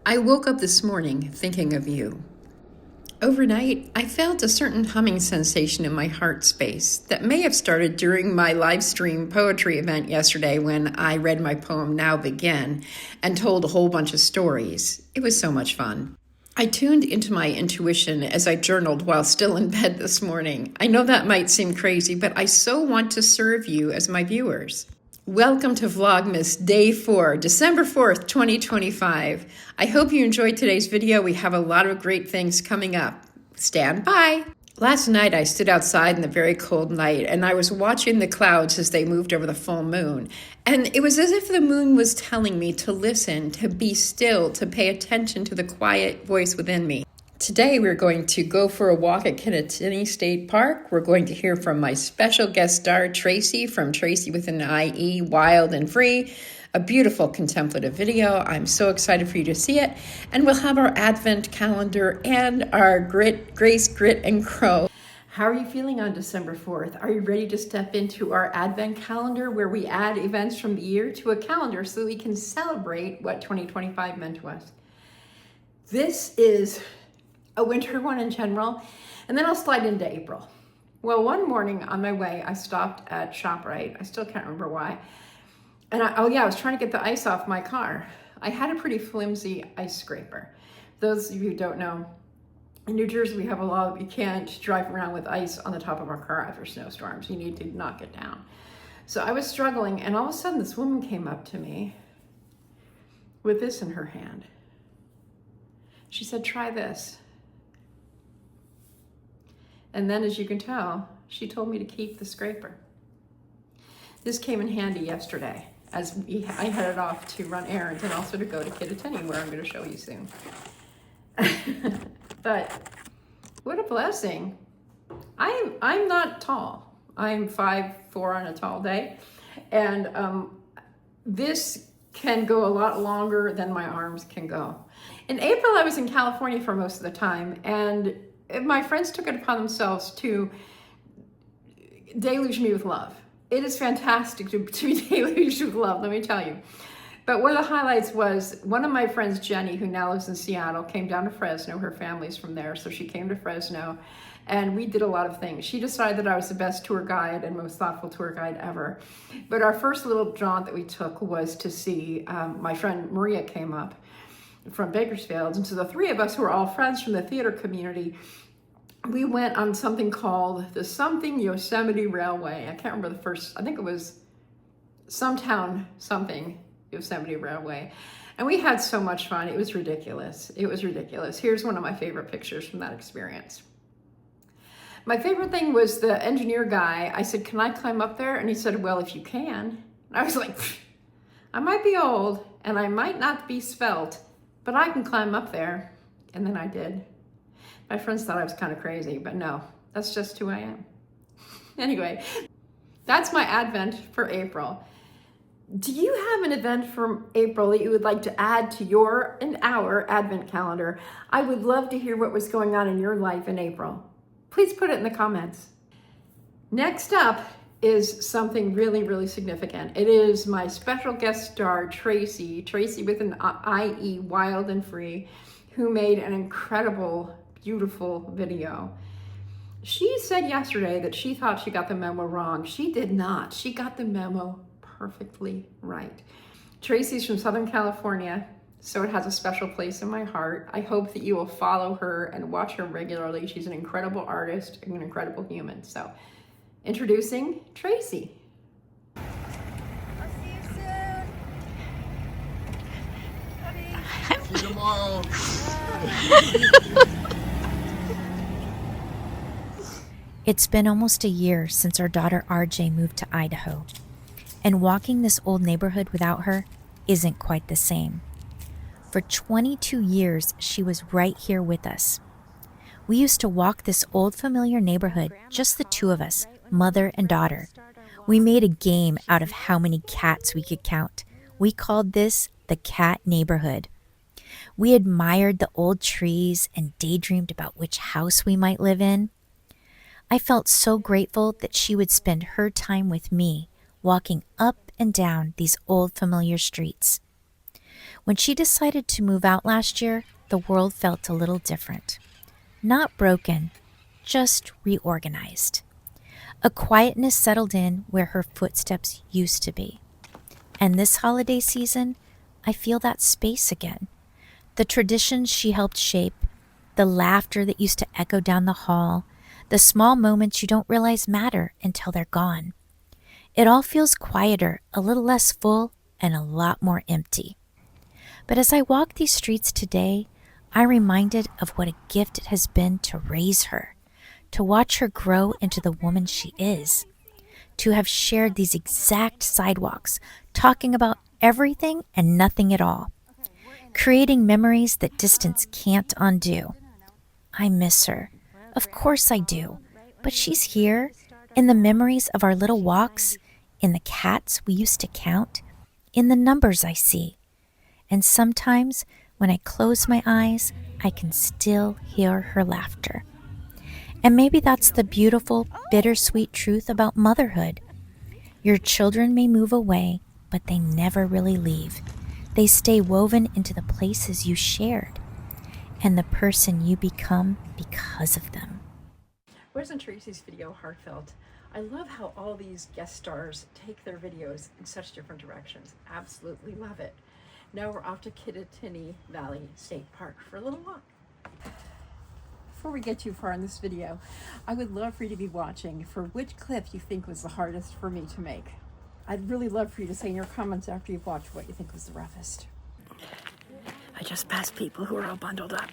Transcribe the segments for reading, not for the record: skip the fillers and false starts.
I woke up this morning thinking of you. Overnight, I felt a certain humming sensation in my heart space that may have started during my live stream poetry event yesterday when I read my poem Now Begin and told a whole bunch of stories. It was so much fun. I tuned into my intuition as I journaled while still in bed this morning. I know that might seem crazy, but I so want to serve you as my viewers. Welcome to Vlogmas Day 4, December 4th, 2025. I hope you enjoyed today's video. We have a lot of great things coming up. Stand by. Last night I stood outside in the very cold night and I was watching the clouds as they moved over the full moon. And it was as if the moon was telling me to listen, to be still, to pay attention to the quiet voice within me. Today we're going to go for a walk at Kittatinny State Park. We're going to hear from my special guest star, Tracy, from Tracy with an IE, Wild and Free. A beautiful contemplative video. I'm so excited for you to see it. And we'll have our Advent calendar and our Grace, Grit, and Crow. How are you feeling on December 4th? Are you ready to step into our Advent calendar where we add events from the year to a calendar so that we can celebrate what 2025 meant to us? This is a winter one in general, and then I'll slide into April. Well, one morning on my way, I stopped at ShopRite. I still can't remember why. And I was trying to get the ice off my car. I had a pretty flimsy ice scraper. Those of you who don't know, in New Jersey, we have a law that we can't drive around with ice on the top of our car after snowstorms. You need to knock it down. So I was struggling, and all of a sudden this woman came up to me with this in her hand. She said, "Try this." And then, as you can tell, she told me to keep the scraper. This came in handy yesterday as I headed off to run errands and also to go to Kittatinny, where I'm going to show you soon. But what a blessing. I'm not tall. I'm 5'4" on a tall day. And this can go a lot longer than my arms can go. In April, I was in California for most of the time, and my friends took it upon themselves to deluge me with love. It is fantastic to be deluged with love, let me tell you. But one of the highlights was one of my friends, Jenny, who now lives in Seattle, came down to Fresno. Her family's from there, so she came to Fresno, and we did a lot of things. She decided that I was the best tour guide and most thoughtful tour guide ever. But our first little jaunt that we took was to see, my friend Maria came up from Bakersfield. And so the three of us, who are all friends from the theater community, we went on something called the Something Yosemite Railway. I can't remember the first, I think it was Sometown Something Yosemite Railway. And we had so much fun. It was ridiculous. It was ridiculous. Here's one of my favorite pictures from that experience. My favorite thing was the engineer guy. I said, "Can I climb up there?" And he said, "Well, if you can." And I was like, I might be old and I might not be svelte, but I can climb up there. And then I did. My friends thought I was kind of crazy, but no, that's just who I am. Anyway, that's my Advent for April. Do you have an event from April that you would like to add to your and our Advent calendar? I would love to hear what was going on in your life in April. Please put it in the comments. Next up is something really, really significant. It is my special guest star, Tracy with an IE, Wild and Free, who made an incredible, beautiful video. She said yesterday that she thought she got the memo wrong. She did not. She got the memo perfectly right. Tracy's from Southern California, so it has a special place in my heart. I hope that you will follow her and watch her regularly. She's an incredible artist and an incredible human. So, introducing Tracy. I'll see you soon. Bye. See you tomorrow. It's been almost a year since our daughter RJ moved to Idaho, and walking this old neighborhood without her isn't quite the same. For 22 years, she was right here with us. We used to walk this old familiar neighborhood, just the two of us, mother and daughter. We made a game out of how many cats we could count. We called this the Cat Neighborhood. We admired the old trees and daydreamed about which house we might live in. I felt so grateful that she would spend her time with me, walking up and down these old familiar streets. When she decided to move out last year, the world felt a little different. Not broken, just reorganized. A quietness settled in where her footsteps used to be. And this holiday season, I feel that space again. The traditions she helped shape, the laughter that used to echo down the hall, the small moments you don't realize matter until they're gone. It all feels quieter, a little less full, and a lot more empty. But as I walk these streets today, I'm reminded of what a gift it has been to raise her, to watch her grow into the woman she is, to have shared these exact sidewalks, talking about everything and nothing at all, creating memories that distance can't undo. I miss her. Of course I do. But she's here, in the memories of our little walks, in the cats we used to count, in the numbers I see. And sometimes, when I close my eyes, I can still hear her laughter. And maybe that's the beautiful, bittersweet truth about motherhood. Your children may move away, but they never really leave. They stay woven into the places you shared and the person you become because of them. Wasn't Tracy's video heartfelt? I love how all these guest stars take their videos in such different directions. Absolutely love it. Now we're off to Kittatinny Valley State Park for a little walk. Before we get too far in this video, I would love for you to be watching for which clip you think was the hardest for me to make. I'd really love for you to say in your comments after you've watched what you think was the roughest. I just passed people who are all bundled up.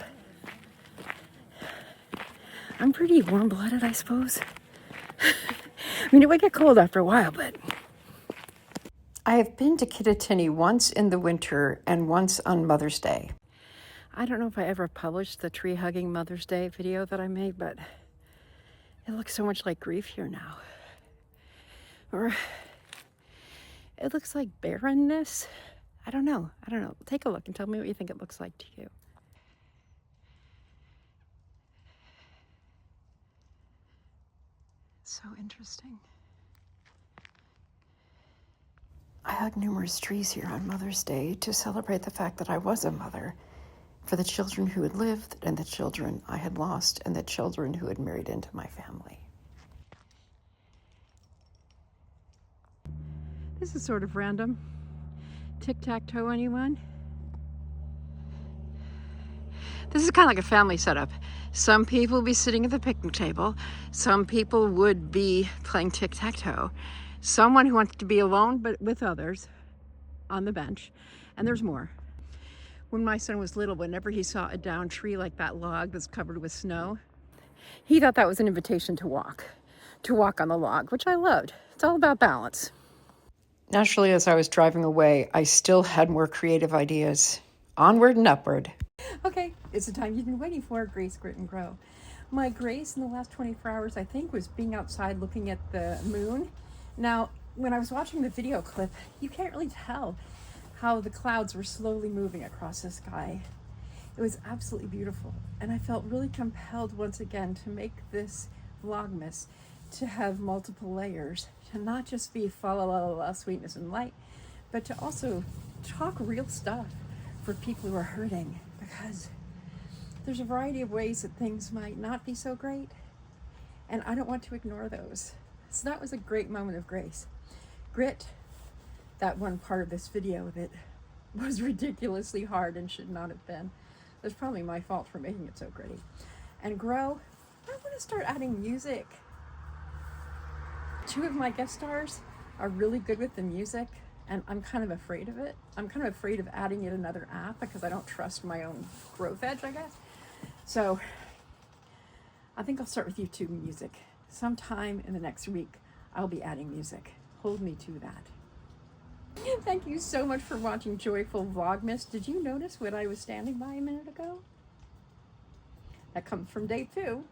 I'm pretty warm-blooded, I suppose. I mean, it would get cold after a while, but... I have been to Kittatinny once in the winter and once on Mother's Day. I don't know if I ever published the tree-hugging Mother's Day video that I made, but it looks so much like grief here now. Or it looks like barrenness. I don't know. Take a look and tell me what you think it looks like to you. So interesting. I hugged numerous trees here on Mother's Day to celebrate the fact that I was a mother, for the children who had lived and the children I had lost and the children who had married into my family. This is sort of random. Tic-tac-toe, anyone? This is kind of like a family setup. Some people would be sitting at the picnic table. Some people would be playing tic-tac-toe. Someone who wants to be alone but with others on the bench. And there's more. When my son was little, whenever he saw a downed tree like that log that's covered with snow, he thought that was an invitation to walk on the log, which I loved. It's all about balance. Naturally, as I was driving away, I still had more creative ideas. Onward and upward. Okay, it's the time you've been waiting for, Grace, Grit, and Grow. My grace in the last 24 hours, I think, was being outside looking at the moon. Now, when I was watching the video clip, you can't really tell how the clouds were slowly moving across the sky. It was absolutely beautiful. And I felt really compelled once again to make this Vlogmas to have multiple layers, to not just be fa la la la la sweetness and light, but to also talk real stuff for people who are hurting, because there's a variety of ways that things might not be so great, and I don't want to ignore those. So that was a great moment of grace. Grit, that one part of this video that was ridiculously hard and should not have been. That's probably my fault for making it so gritty. And Grow, I want to start adding music. Two of my guest stars are really good with the music, and I'm kind of afraid of it. I'm kind of afraid of adding yet another app because I don't trust my own growth edge, I guess. So I think I'll start with YouTube music. Sometime in the next week, I'll be adding music. Hold me to that. Thank you so much for watching Joyful Vlogmas. Did you notice what I was standing by a minute ago? That comes from day 2.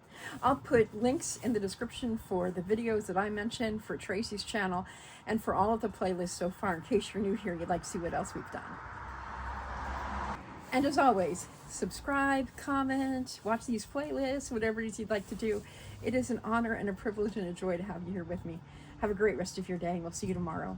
I'll put links in the description for the videos that I mentioned, for Tracy's channel, and for all of the playlists so far, in case you're new here and you'd like to see what else we've done. And as always, subscribe, comment, watch these playlists, whatever it is you'd like to do. It is an honor and a privilege and a joy to have you here with me. Have a great rest of your day, and we'll see you tomorrow.